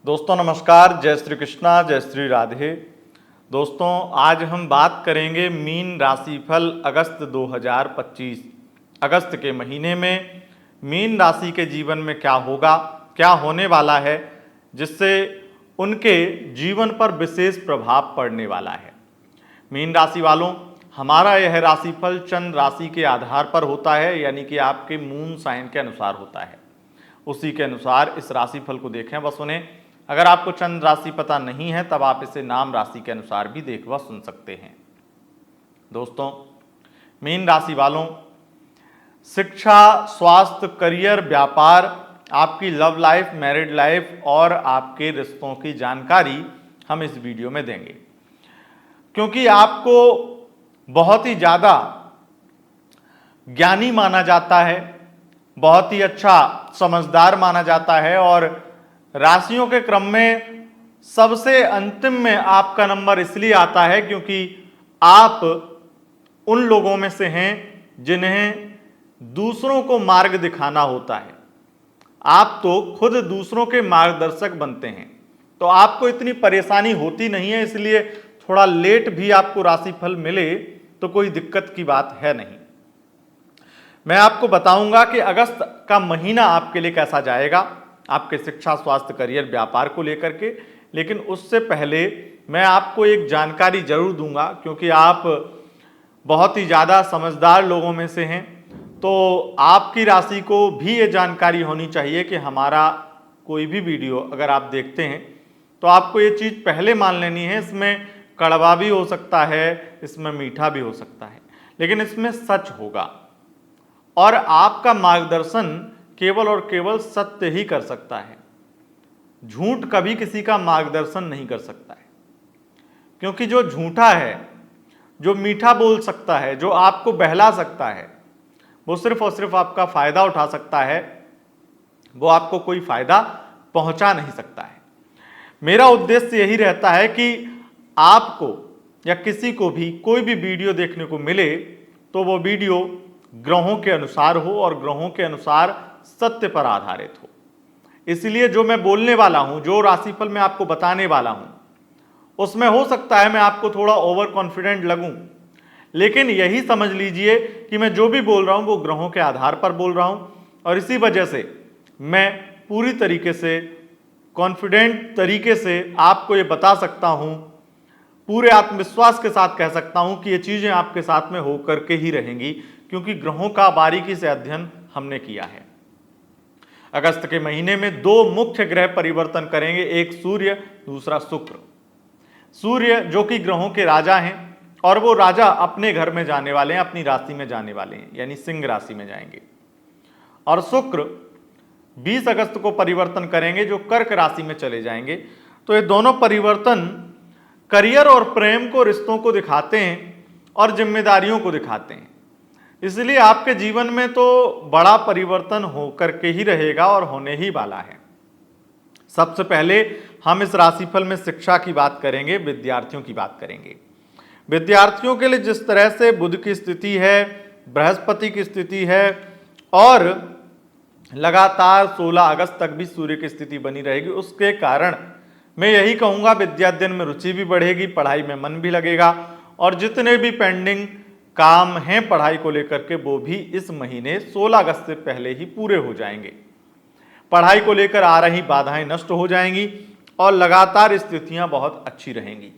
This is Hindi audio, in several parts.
दोस्तों नमस्कार, जय श्री कृष्णा, जय श्री राधे। दोस्तों आज हम बात करेंगे मीन राशिफल अगस्त 2025। अगस्त के महीने में मीन राशि के जीवन में क्या होगा, क्या होने वाला है, जिससे उनके जीवन पर विशेष प्रभाव पड़ने वाला है। मीन राशि वालों, हमारा यह राशिफल चंद्र राशि के आधार पर होता है, यानी कि आपके मून साइन के अनुसार होता है। उसी के अनुसार इस राशिफल को देखें व सुने। अगर आपको चंद्र राशि पता नहीं है तब आप इसे नाम राशि के अनुसार भी देख व सुन सकते हैं। दोस्तों मीन राशि वालों, शिक्षा, स्वास्थ्य, करियर, व्यापार, आपकी लव लाइफ, मैरिड लाइफ और आपके रिश्तों की जानकारी हम इस वीडियो में देंगे, क्योंकि आपको बहुत ही ज़्यादा ज्ञानी माना जाता है, बहुत ही अच्छा समझदार माना जाता है और राशियों के क्रम में सबसे अंतिम में आपका नंबर इसलिए आता है क्योंकि आप उन लोगों में से हैं जिन्हें दूसरों को मार्ग दिखाना होता है। आप तो खुद दूसरों के मार्गदर्शक बनते हैं, तो आपको इतनी परेशानी होती नहीं है, इसलिए थोड़ा लेट भी आपको राशिफल मिले तो कोई दिक्कत की बात है नहीं। मैं आपको बताऊंगा कि अगस्त का महीना आपके लिए कैसा जाएगा, आपके शिक्षा, स्वास्थ्य, करियर, व्यापार को लेकर के। लेकिन उससे पहले मैं आपको एक जानकारी जरूर दूंगा, क्योंकि आप बहुत ही ज़्यादा समझदार लोगों में से हैं, तो आपकी राशि को भी ये जानकारी होनी चाहिए कि हमारा कोई भी वीडियो अगर आप देखते हैं तो आपको ये चीज़ पहले मान लेनी है। इसमें कड़वा भी हो सकता है, इसमें मीठा भी हो सकता है, लेकिन इसमें सच होगा और आपका मार्गदर्शन केवल और केवल सत्य ही कर सकता है। झूठ कभी किसी का मार्गदर्शन नहीं कर सकता है, क्योंकि जो झूठा है, जो मीठा बोल सकता है, जो आपको बहला सकता है, वो सिर्फ और सिर्फ आपका फायदा उठा सकता है, वो आपको कोई फायदा पहुंचा नहीं सकता है। मेरा उद्देश्य यही रहता है कि आपको या किसी को भी कोई भी वीडियो देखने को मिले तो वो वीडियो ग्रहों के अनुसार हो और ग्रहों के अनुसार सत्य पर आधारित हो। इसलिए जो मैं बोलने वाला हूं, जो राशिफल मैं आपको बताने वाला हूं, उसमें हो सकता है मैं आपको थोड़ा ओवर कॉन्फिडेंट लगूं, लेकिन यही समझ लीजिए कि मैं जो भी बोल रहा हूं वो ग्रहों के आधार पर बोल रहा हूं और इसी वजह से मैं पूरी तरीके से कॉन्फिडेंट तरीके से आपको ये बता सकता हूं, पूरे आत्मविश्वास के साथ कह सकता हूं कि ये चीजें आपके साथ में होकर के ही रहेंगी, क्योंकि ग्रहों का बारीकी से अध्ययन हमने किया है। अगस्त के महीने में दो मुख्य ग्रह परिवर्तन करेंगे, एक सूर्य, दूसरा शुक्र। सूर्य जो कि ग्रहों के राजा हैं और वो राजा अपने घर में जाने वाले हैं, अपनी राशि में जाने वाले हैं, यानी सिंह राशि में जाएंगे। और शुक्र 20 अगस्त को परिवर्तन करेंगे, जो कर्क राशि में चले जाएंगे। तो ये दोनों परिवर्तन करियर और प्रेम को, रिश्तों को दिखाते हैं और जिम्मेदारियों को दिखाते हैं। इसलिए आपके जीवन में तो बड़ा परिवर्तन होकर के ही रहेगा और होने ही वाला है। सबसे पहले हम इस राशिफल में शिक्षा की बात करेंगे, विद्यार्थियों की बात करेंगे। विद्यार्थियों के लिए जिस तरह से बुध की स्थिति है, बृहस्पति की स्थिति है और लगातार 16 अगस्त तक भी सूर्य की स्थिति बनी रहेगी, उसके कारण मैं यही कहूँगा विद्या अध्ययन में रुचि भी बढ़ेगी, पढ़ाई में मन भी लगेगा और जितने भी पेंडिंग काम हैं पढ़ाई को लेकर के वो भी इस महीने 16 अगस्त से पहले ही पूरे हो जाएंगे। पढ़ाई को लेकर आ रही बाधाएं नष्ट हो जाएंगी और लगातार स्थितियां बहुत अच्छी रहेंगी।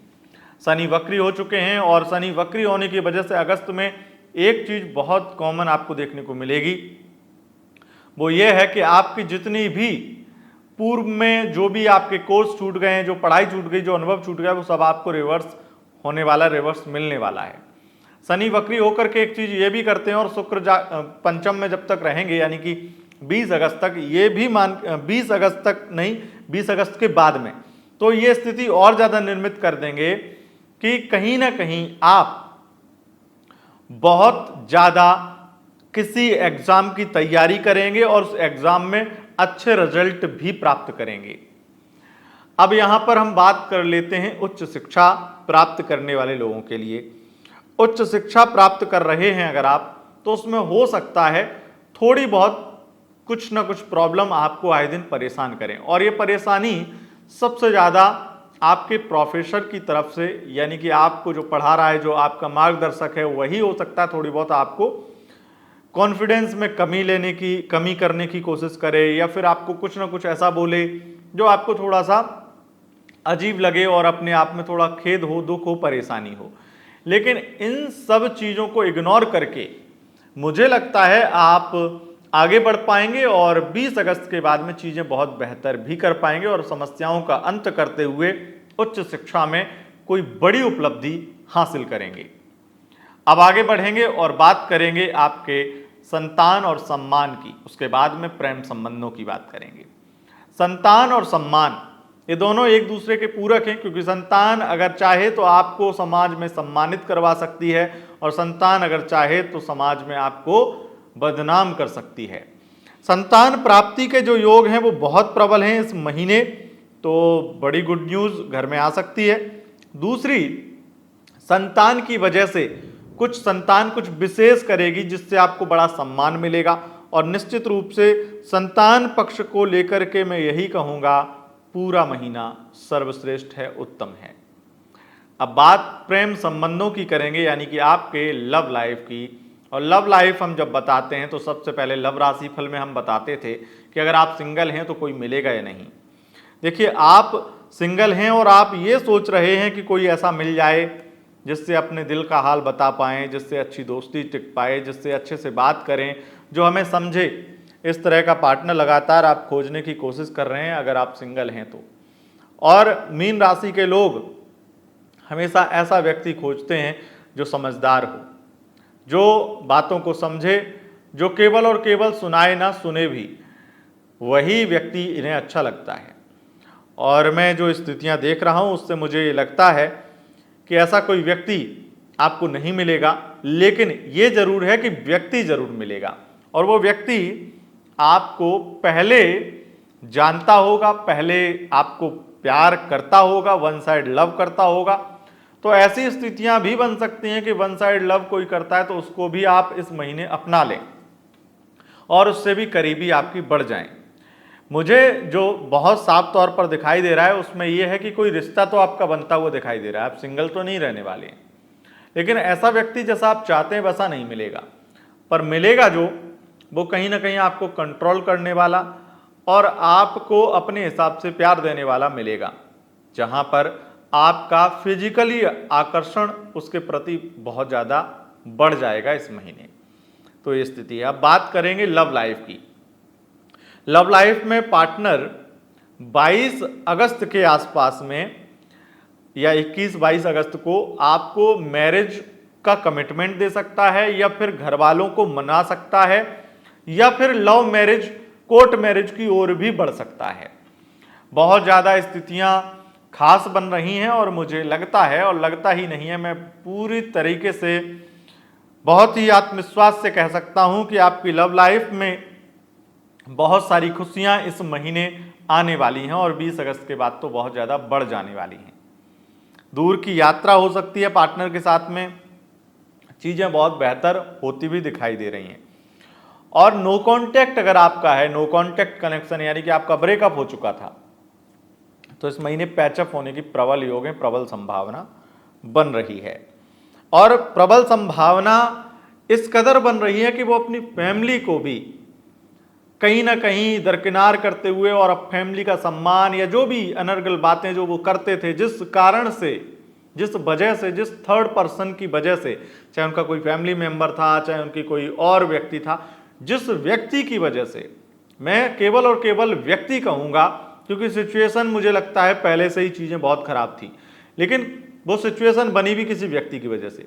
शनि वक्री हो चुके हैं और शनि वक्री होने की वजह से अगस्त में एक चीज बहुत कॉमन आपको देखने को मिलेगी, वो ये है कि आपकी जितनी भी पूर्व में जो भी आपके कोर्स छूट गए हैं, जो पढ़ाई छूट गई, जो अनुभव छूट गया, वो सब आपको रिवर्स होने वाला, रिवर्स मिलने वाला है। शनि वक्री होकर के एक चीज ये भी करते हैं और शुक्र पंचम में जब तक रहेंगे, यानी कि 20 अगस्त तक, ये भी 20 अगस्त तक नहीं, 20 अगस्त के बाद में, तो ये स्थिति और ज्यादा निर्मित कर देंगे कि कहीं ना कहीं आप बहुत ज्यादा किसी एग्जाम की तैयारी करेंगे और उस एग्जाम में अच्छे रिजल्ट भी प्राप्त करेंगे। अब यहां पर हम बात कर लेते हैं उच्च शिक्षा प्राप्त करने वाले लोगों के लिए। उच्च शिक्षा प्राप्त कर रहे हैं अगर आप, तो उसमें हो सकता है थोड़ी बहुत कुछ ना कुछ प्रॉब्लम आपको आए दिन परेशान करें, और ये परेशानी सबसे ज़्यादा आपके प्रोफेसर की तरफ से, यानी कि आपको जो पढ़ा रहा है, जो आपका मार्गदर्शक है, वही हो सकता है थोड़ी बहुत आपको कॉन्फिडेंस में कमी करने की कोशिश करे, या फिर आपको कुछ ना कुछ ऐसा बोले जो आपको थोड़ा सा अजीब लगे और अपने आप में थोड़ा खेद हो, दुख हो, परेशानी हो। लेकिन इन सब चीज़ों को इग्नोर करके मुझे लगता है आप आगे बढ़ पाएंगे और 20 अगस्त के बाद में चीज़ें बहुत बेहतर भी कर पाएंगे और समस्याओं का अंत करते हुए उच्च शिक्षा में कोई बड़ी उपलब्धि हासिल करेंगे। अब आगे बढ़ेंगे और बात करेंगे आपके संतान और सम्मान की, उसके बाद में प्रेम संबंधों की बात करेंगे। संतान और सम्मान ये दोनों एक दूसरे के पूरक हैं, क्योंकि संतान अगर चाहे तो आपको समाज में सम्मानित करवा सकती है और संतान अगर चाहे तो समाज में आपको बदनाम कर सकती है। संतान प्राप्ति के जो योग हैं वो बहुत प्रबल हैं इस महीने, तो बड़ी गुड न्यूज़ घर में आ सकती है। दूसरी, संतान की वजह से संतान कुछ विशेष करेगी जिससे आपको बड़ा सम्मान मिलेगा, और निश्चित रूप से संतान पक्ष को लेकर के मैं यही कहूँगा पूरा महीना सर्वश्रेष्ठ है, उत्तम है। अब बात प्रेम संबंधों की करेंगे, यानी कि आपके लव लाइफ की। और लव लाइफ हम जब बताते हैं तो सबसे पहले लव राशि फल में हम बताते थे कि अगर आप सिंगल हैं तो कोई मिलेगा या नहीं। देखिए, आप सिंगल हैं और आप ये सोच रहे हैं कि कोई ऐसा मिल जाए जिससे अपने दिल का हाल बता पाएँ, जिससे अच्छी दोस्ती टिक पाए, जिससे अच्छे से बात करें, जो हमें समझे। इस तरह का पार्टनर लगातार आप खोजने की कोशिश कर रहे हैं अगर आप सिंगल हैं तो। और मीन राशि के लोग हमेशा ऐसा व्यक्ति खोजते हैं जो समझदार हो, जो बातों को समझे, जो केवल और केवल सुनाए ना सुने भी, वही व्यक्ति इन्हें अच्छा लगता है। और मैं जो स्थितियां देख रहा हूं उससे मुझे लगता है कि ऐसा कोई व्यक्ति आपको नहीं मिलेगा, लेकिन ये जरूर है कि व्यक्ति जरूर मिलेगा, और वो व्यक्ति आपको पहले जानता होगा, पहले आपको प्यार करता होगा, वन साइड लव करता होगा। तो ऐसी स्थितियां भी बन सकती हैं कि वन साइड लव कोई करता है तो उसको भी आप इस महीने अपना लें और उससे भी करीबी आपकी बढ़ जाएं। मुझे जो बहुत साफ तौर पर दिखाई दे रहा है उसमें यह है कि कोई रिश्ता तो आपका बनता हुआ दिखाई दे रहा है, आप सिंगल तो नहीं रहने वाले हैं, लेकिन ऐसा व्यक्ति जैसा आप चाहते हैं वैसा नहीं मिलेगा। पर मिलेगा जो, वो कहीं ना कहीं आपको कंट्रोल करने वाला और आपको अपने हिसाब से प्यार देने वाला मिलेगा, जहां पर आपका फिजिकली आकर्षण उसके प्रति बहुत ज़्यादा बढ़ जाएगा इस महीने। तो ये स्थिति है। अब बात करेंगे लव लाइफ की। लव लाइफ में पार्टनर 22 अगस्त के आसपास में या 21-22 अगस्त को आपको मैरिज का कमिटमेंट दे सकता है, या फिर घर वालों को मना सकता है, या फिर लव मैरिज, कोर्ट मैरिज की ओर भी बढ़ सकता है। बहुत ज़्यादा स्थितियां खास बन रही हैं और मुझे लगता है, और लगता ही नहीं है, मैं पूरी तरीके से बहुत ही आत्मविश्वास से कह सकता हूं कि आपकी लव लाइफ में बहुत सारी खुशियां इस महीने आने वाली हैं और 20 अगस्त के बाद तो बहुत ज़्यादा बढ़ जाने वाली हैं। दूर की यात्रा हो सकती है पार्टनर के साथ में, चीज़ें बहुत बेहतर होती भी दिखाई दे रही हैं। और नो कॉन्टैक्ट अगर आपका है, नो कॉन्टैक्ट कनेक्शन, यानी कि आपका ब्रेकअप हो चुका था, तो इस महीने पैचअप होने की प्रबल योग है, प्रबल संभावना बन रही है। और प्रबल संभावना इस कदर बन रही है कि वो अपनी फैमिली को भी कहीं ना कहीं दरकिनार करते हुए और अब फैमिली का सम्मान या जो भी अनर्गल बातें जो वो करते थे, जिस कारण से, जिस वजह से, जिस थर्ड पर्सन की वजह से, चाहे उनका कोई फैमिली मेंबर था, चाहे उनकी कोई और व्यक्ति था, जिस व्यक्ति की वजह से, मैं केवल और केवल व्यक्ति कहूँगा क्योंकि सिचुएशन मुझे लगता है पहले से ही चीज़ें बहुत खराब थी, लेकिन वो सिचुएशन बनी भी किसी व्यक्ति की वजह से।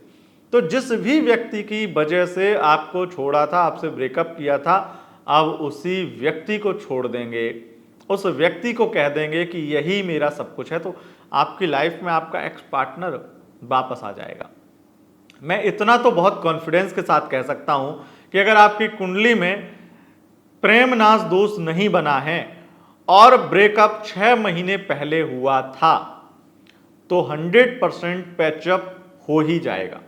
तो जिस भी व्यक्ति की वजह से आपको छोड़ा था, आपसे ब्रेकअप किया था, अब उसी व्यक्ति को छोड़ देंगे, उस व्यक्ति को कह देंगे कि यही मेरा सब कुछ है, तो आपकी लाइफ में आपका एक्स पार्टनर वापस आ जाएगा। मैं इतना तो बहुत कॉन्फिडेंस के साथ कह सकता हूं कि अगर आपकी कुंडली में प्रेम नाश दोष नहीं बना है और ब्रेकअप 6 महीने पहले हुआ था तो 100% पैचअप हो ही जाएगा।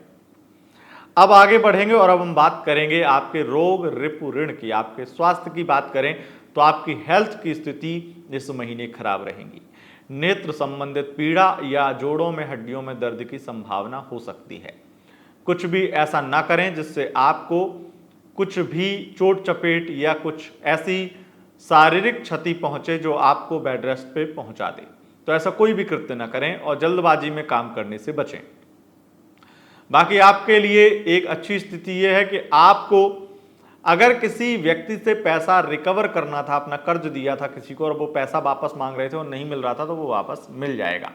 अब आगे बढ़ेंगे और अब हम बात करेंगे आपके रोग रिपु ऋण की। आपके स्वास्थ्य की बात करें तो आपकी हेल्थ की स्थिति इस महीने खराब रहेगी। नेत्र संबंधित पीड़ा या जोड़ों में हड्डियों में दर्द की संभावना हो सकती है। कुछ भी ऐसा ना करें जिससे आपको कुछ भी चोट चपेट या कुछ ऐसी शारीरिक क्षति पहुंचे जो आपको बेड रेस्ट पे पहुंचा दे। तो ऐसा कोई भी कृत्य ना करें और जल्दबाजी में काम करने से बचें। बाकी आपके लिए एक अच्छी स्थिति यह है कि आपको अगर किसी व्यक्ति से पैसा रिकवर करना था, अपना कर्ज दिया था किसी को और वो पैसा वापस मांग रहे थे और नहीं मिल रहा था, तो वो वापस मिल जाएगा।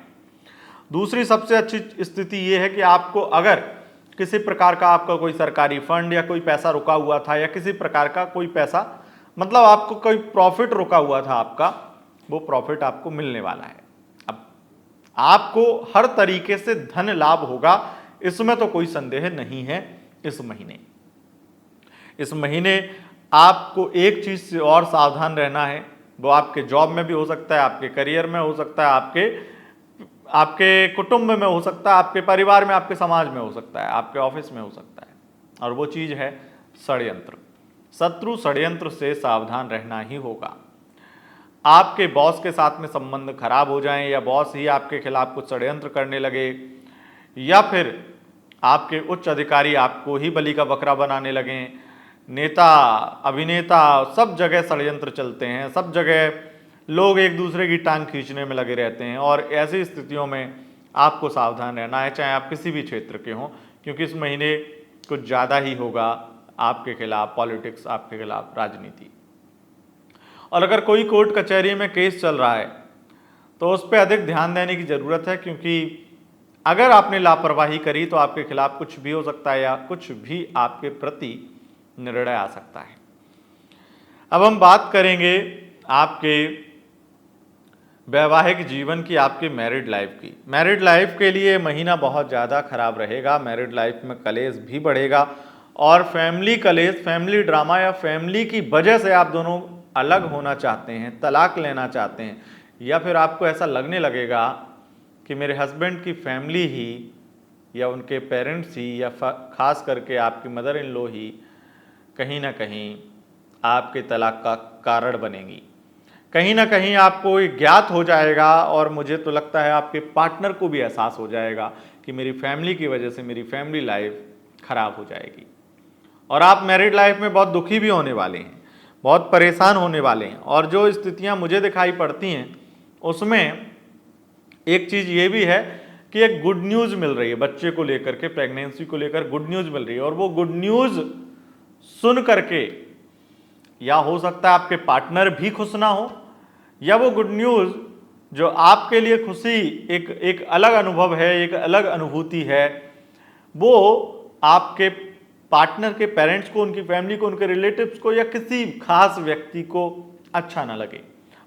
दूसरी सबसे अच्छी स्थिति ये है कि आपको अगर किसी प्रकार का आपका कोई सरकारी फंड या कोई पैसा रुका हुआ था या किसी प्रकार का कोई पैसा, मतलब आपको कोई प्रॉफिट रुका हुआ था आपका, वो प्रॉफिट आपको मिलने वाला है। अब आपको हर तरीके से धन लाभ होगा, इसमें तो कोई संदेह नहीं है। इस महीने आपको एक चीज से और सावधान रहना है, वो आपके जॉब में भी हो सकता है, आपके करियर में हो सकता है, आपके कुटुंब में हो सकता है, आपके परिवार में, आपके समाज में हो सकता है, आपके ऑफिस में हो सकता है, और वो चीज है षड्यंत्र। शत्रु षड्यंत्र से सावधान रहना ही होगा। आपके बॉस के साथ में संबंध खराब हो जाएं या बॉस ही आपके खिलाफ कुछ षड्यंत्र करने लगे या फिर आपके उच्च अधिकारी आपको ही बलि का बकरा बनाने लगें। नेता, अभिनेता, सब जगह षड्यंत्र चलते हैं, सब जगह लोग एक दूसरे की टांग खींचने में लगे रहते हैं, और ऐसी स्थितियों में आपको सावधान रहना है, चाहे आप किसी भी क्षेत्र के हों, क्योंकि इस महीने कुछ ज़्यादा ही होगा आपके खिलाफ पॉलिटिक्स, आपके खिलाफ राजनीति। और अगर कोई कोर्ट कचहरी में केस चल रहा है तो उस पर अधिक ध्यान देने की ज़रूरत है, क्योंकि अगर आपने लापरवाही करी तो आपके खिलाफ कुछ भी हो सकता है या कुछ भी आपके प्रति निर्णय आ सकता है। अब हम बात करेंगे आपके वैवाहिक जीवन की, आपकी मैरिड लाइफ की। मैरिड लाइफ के लिए महीना बहुत ज़्यादा खराब रहेगा। मैरिड लाइफ में कलेश भी बढ़ेगा और फैमिली कलेश, फैमिली ड्रामा या फैमिली की वजह से आप दोनों अलग होना चाहते हैं, तलाक लेना चाहते हैं, या फिर आपको ऐसा लगने लगेगा कि मेरे हस्बैंड की फैमिली ही या उनके पेरेंट्स ही या खास करके आपकी मदर इन लॉ ही कहीं ना कहीं आपके तलाक का कारण बनेगी। कहीं ना कहीं आपको ये ज्ञात हो जाएगा और मुझे तो लगता है आपके पार्टनर को भी एहसास हो जाएगा कि मेरी फैमिली की वजह से मेरी फैमिली लाइफ खराब हो जाएगी, और आप मैरिड लाइफ में बहुत दुखी भी होने वाले हैं, बहुत परेशान होने वाले हैं। और जो स्थितियां मुझे दिखाई पड़ती हैं उसमें एक चीज़ ये भी है कि एक गुड न्यूज़ मिल रही है बच्चे को लेकर के, प्रेगनेंसी को लेकर गुड न्यूज़ मिल रही है, और वो गुड न्यूज़ सुन करके या हो सकता है आपके पार्टनर भी खुश ना हो, या वो गुड न्यूज़ जो आपके लिए खुशी एक अलग अनुभव है, एक अलग अनुभूति है, वो आपके पार्टनर के पेरेंट्स को, उनकी फैमिली को, उनके रिलेटिव्स को या किसी खास व्यक्ति को अच्छा ना लगे।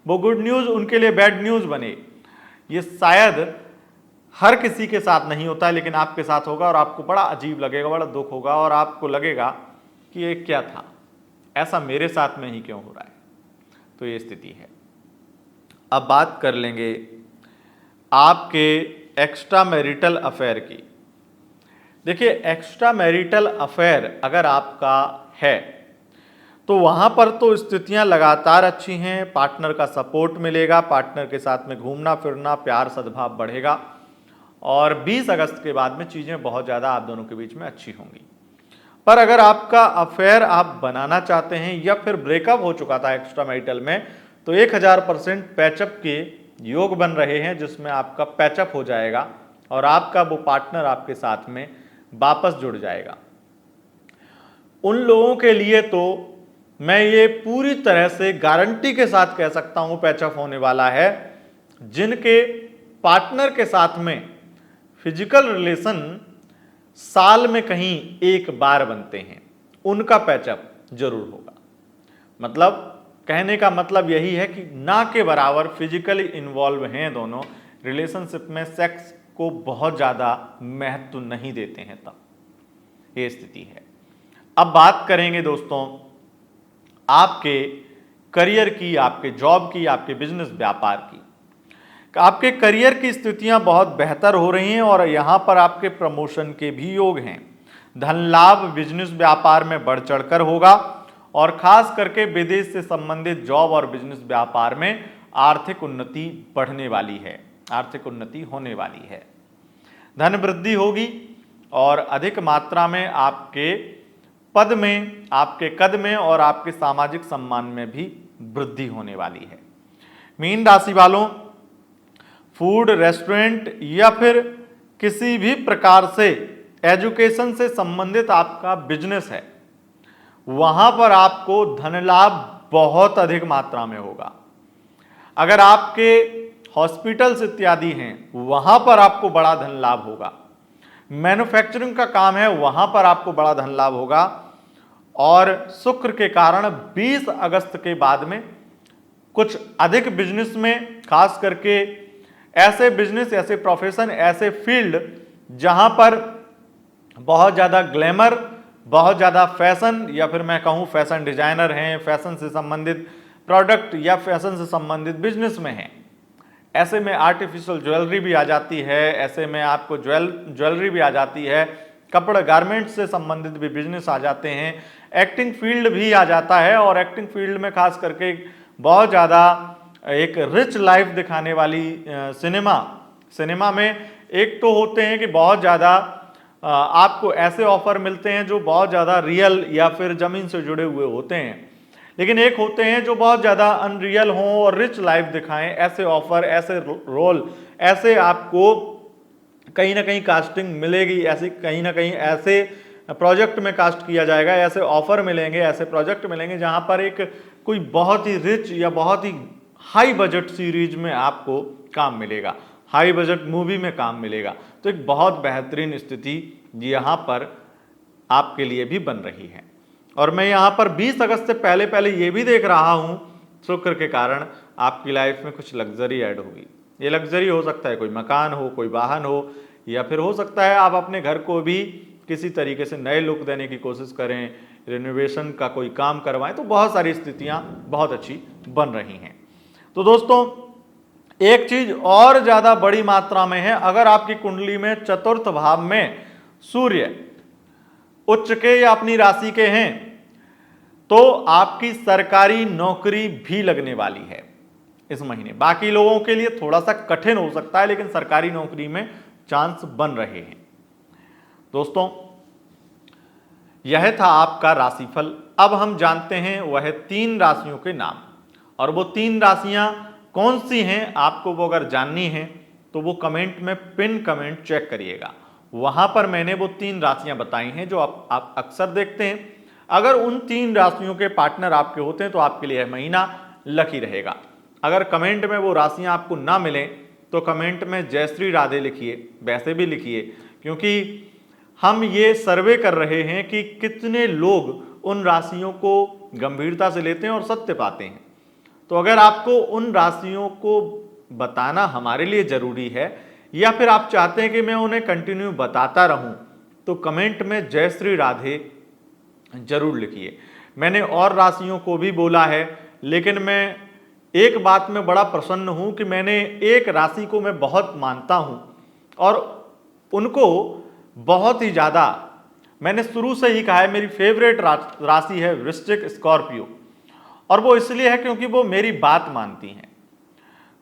वो गुड न्यूज़ उनके लिए बैड न्यूज़ बने। ये शायद हर किसी के साथ नहीं होता है, लेकिन आपके साथ होगा और आपको बड़ा अजीब लगेगा, बड़ा दुख होगा, और आपको लगेगा कि ये क्या था, ऐसा मेरे साथ में ही क्यों हो रहा है। तो ये स्थिति है। अब बात कर लेंगे आपके एक्स्ट्रा मैरिटल अफेयर की। देखिए, एक्स्ट्रा मैरिटल अफेयर अगर आपका है तो वहाँ पर तो स्थितियाँ लगातार अच्छी हैं, पार्टनर का सपोर्ट मिलेगा, पार्टनर के साथ में घूमना फिरना, प्यार सद्भाव बढ़ेगा, और 20 अगस्त के बाद में चीज़ें बहुत ज़्यादा आप दोनों के बीच में अच्छी होंगी। पर अगर आपका अफेयर आप बनाना चाहते हैं या फिर ब्रेकअप हो चुका था एक्स्ट्रा मैरिटल में, तो 1000% पैचअप के योग बन रहे हैं, जिसमें आपका पैचअप हो जाएगा और आपका वो पार्टनर आपके साथ में वापस जुड़ जाएगा। उन लोगों के लिए तो मैं ये पूरी तरह से गारंटी के साथ कह सकता हूं पैचअप होने वाला है, जिनके पार्टनर के साथ में फिजिकल रिलेशन साल में कहीं एक बार बनते हैं, उनका पैचअप जरूर होगा। मतलब कहने का मतलब यही है कि ना के बराबर फिजिकली इन्वॉल्व हैं दोनों, रिलेशनशिप में सेक्स को बहुत ज़्यादा महत्व नहीं देते हैं, तब ये स्थिति है। अब बात करेंगे दोस्तों आपके करियर की, आपके जॉब की, आपके बिजनेस व्यापार की। आपके करियर की स्थितियां बहुत बेहतर हो रही हैं और यहां पर आपके प्रमोशन के भी योग हैं। धन लाभ बिजनेस व्यापार में बढ़ चढ़कर होगा और खास करके विदेश से संबंधित जॉब और बिजनेस व्यापार में आर्थिक उन्नति बढ़ने वाली है, आर्थिक उन्नति होने वाली है। धन वृद्धि होगी और अधिक मात्रा में आपके पद में, आपके कद में और आपके सामाजिक सम्मान में भी वृद्धि होने वाली है। मीन राशि वालों, फूड, रेस्टोरेंट या फिर किसी भी प्रकार से एजुकेशन से संबंधित आपका बिजनेस है, वहां पर आपको धन लाभ बहुत अधिक मात्रा में होगा। अगर आपके हॉस्पिटल्स इत्यादि हैं, वहां पर आपको बड़ा धन लाभ होगा। मैन्युफैक्चरिंग का काम है, वहां पर आपको बड़ा धन लाभ होगा। और शुक्र के कारण 20 अगस्त के बाद में कुछ अधिक बिजनेस में, खास करके ऐसे बिजनेस, ऐसे प्रोफेशन, ऐसे फील्ड जहां पर बहुत ज़्यादा ग्लैमर, बहुत ज़्यादा फैशन, या फिर मैं कहूँ फैशन डिजाइनर हैं, फैशन से संबंधित प्रोडक्ट या फैशन से संबंधित बिजनेस में हैं, ऐसे में आर्टिफिशियल ज्वेलरी भी आ जाती है, ऐसे में आपको ज्वेलरी भी आ जाती है, कपड़ा गारमेंट्स से संबंधित भी बिजनेस आ जाते हैं, एक्टिंग फील्ड भी आ जाता है। और एक्टिंग फील्ड में खास करके बहुत ज़्यादा एक रिच लाइफ दिखाने वाली सिनेमा में एक तो होते हैं कि बहुत ज़्यादा आपको ऐसे ऑफर मिलते हैं जो बहुत ज़्यादा रियल या फिर ज़मीन से जुड़े हुए होते हैं, लेकिन एक होते हैं जो बहुत ज़्यादा अनरियल हों और रिच लाइफ दिखाएं। ऐसे ऑफर, ऐसे रोल, ऐसे आपको कहीं ना कहीं कास्टिंग मिलेगी, ऐसी कहीं ना कहीं ऐसे प्रोजेक्ट में कास्ट किया जाएगा, ऐसे ऑफर मिलेंगे, ऐसे प्रोजेक्ट मिलेंगे जहां पर एक कोई बहुत ही रिच या बहुत ही हाई बजट सीरीज में आपको काम मिलेगा, हाई बजट मूवी में काम मिलेगा। तो एक बहुत बेहतरीन स्थिति यहाँ पर आपके लिए भी बन रही है। और मैं यहाँ पर 20 अगस्त से पहले पहले ये भी देख रहा हूँ, शुक्र के कारण आपकी लाइफ में कुछ लग्जरी ऐड होगी। ये लग्जरी हो सकता है कोई मकान हो, कोई वाहन हो, या फिर हो सकता है आप अपने घर को भी किसी तरीके से नए लुक देने की कोशिश करें, रिनोवेशन का कोई काम करवाएं। तो बहुत सारी स्थितियां बहुत अच्छी बन रही हैं। तो दोस्तों, एक चीज और ज्यादा बड़ी मात्रा में है, अगर आपकी कुंडली में चतुर्थ भाव में सूर्य उच्च के या अपनी राशि के हैं, तो आपकी सरकारी नौकरी भी लगने वाली है इस महीने। बाकी लोगों के लिए थोड़ा सा कठिन हो सकता है, लेकिन सरकारी नौकरी में चांस बन रहे हैं। दोस्तों, यह था आपका राशिफल। अब हम जानते हैं वह 3 राशियों के नाम, और वो 3 राशियां कौन सी हैं। आपको वो अगर जाननी है तो वो कमेंट में पिन कमेंट चेक करिएगा, वहां पर मैंने वो 3 राशियां बताई हैं जो आप अक्सर देखते हैं। अगर उन 3 राशियों के पार्टनर आपके होते हैं तो आपके लिए यह महीना लकी रहेगा। अगर कमेंट में वो राशियां आपको ना मिले तो कमेंट में जय श्री राधे लिखिए, वैसे भी लिखिए, क्योंकि हम ये सर्वे कर रहे हैं कि कितने लोग उन राशियों को गंभीरता से लेते हैं और सत्य पाते हैं। तो अगर आपको उन राशियों को बताना हमारे लिए जरूरी है, या फिर आप चाहते हैं कि मैं उन्हें कंटिन्यू बताता रहूं, तो कमेंट में जय श्री राधे जरूर लिखिए। मैंने और राशियों को भी बोला है, लेकिन मैं एक बात में बड़ा प्रसन्न हूं कि मैंने एक राशि को मैं बहुत मानता हूं और उनको बहुत ही ज्यादा, मैंने शुरू से ही कहा है मेरी फेवरेट राशि है वृश्चिक, स्कॉर्पियो। और वो इसलिए है क्योंकि वो मेरी बात मानती हैं,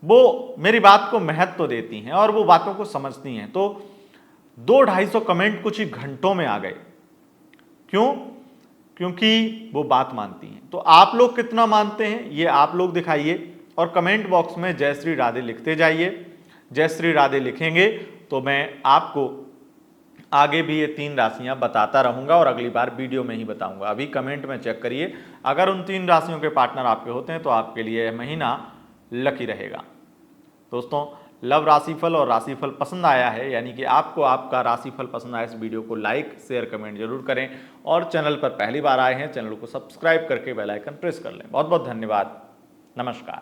वो मेरी बात को महत्व देती हैं और वो बातों को समझती हैं। तो 200-250 कमेंट कुछ ही घंटों में आ गए। क्यों? क्योंकि वो बात मानती हैं। तो आप लोग कितना मानते हैं ये आप लोग दिखाइए, और कमेंट बॉक्स में जय श्री राधे लिखते जाइए। जय श्री राधे लिखेंगे तो मैं आपको आगे भी ये 3 राशियां बताता रहूंगा, और अगली बार वीडियो में ही बताऊंगा। अभी कमेंट में चेक करिए, अगर उन 3 राशियों के पार्टनर आपके होते हैं तो आपके लिए यह महीना लकी रहेगा। दोस्तों, लव राशिफल और राशिफल पसंद आया है, यानी कि आपको आपका राशिफल पसंद आया, इस वीडियो को लाइक शेयर कमेंट जरूर करें, और चैनल पर पहली बार आए हैं चैनल को सब्सक्राइब करके बेल आइकन प्रेस कर लें। बहुत बहुत धन्यवाद। नमस्कार।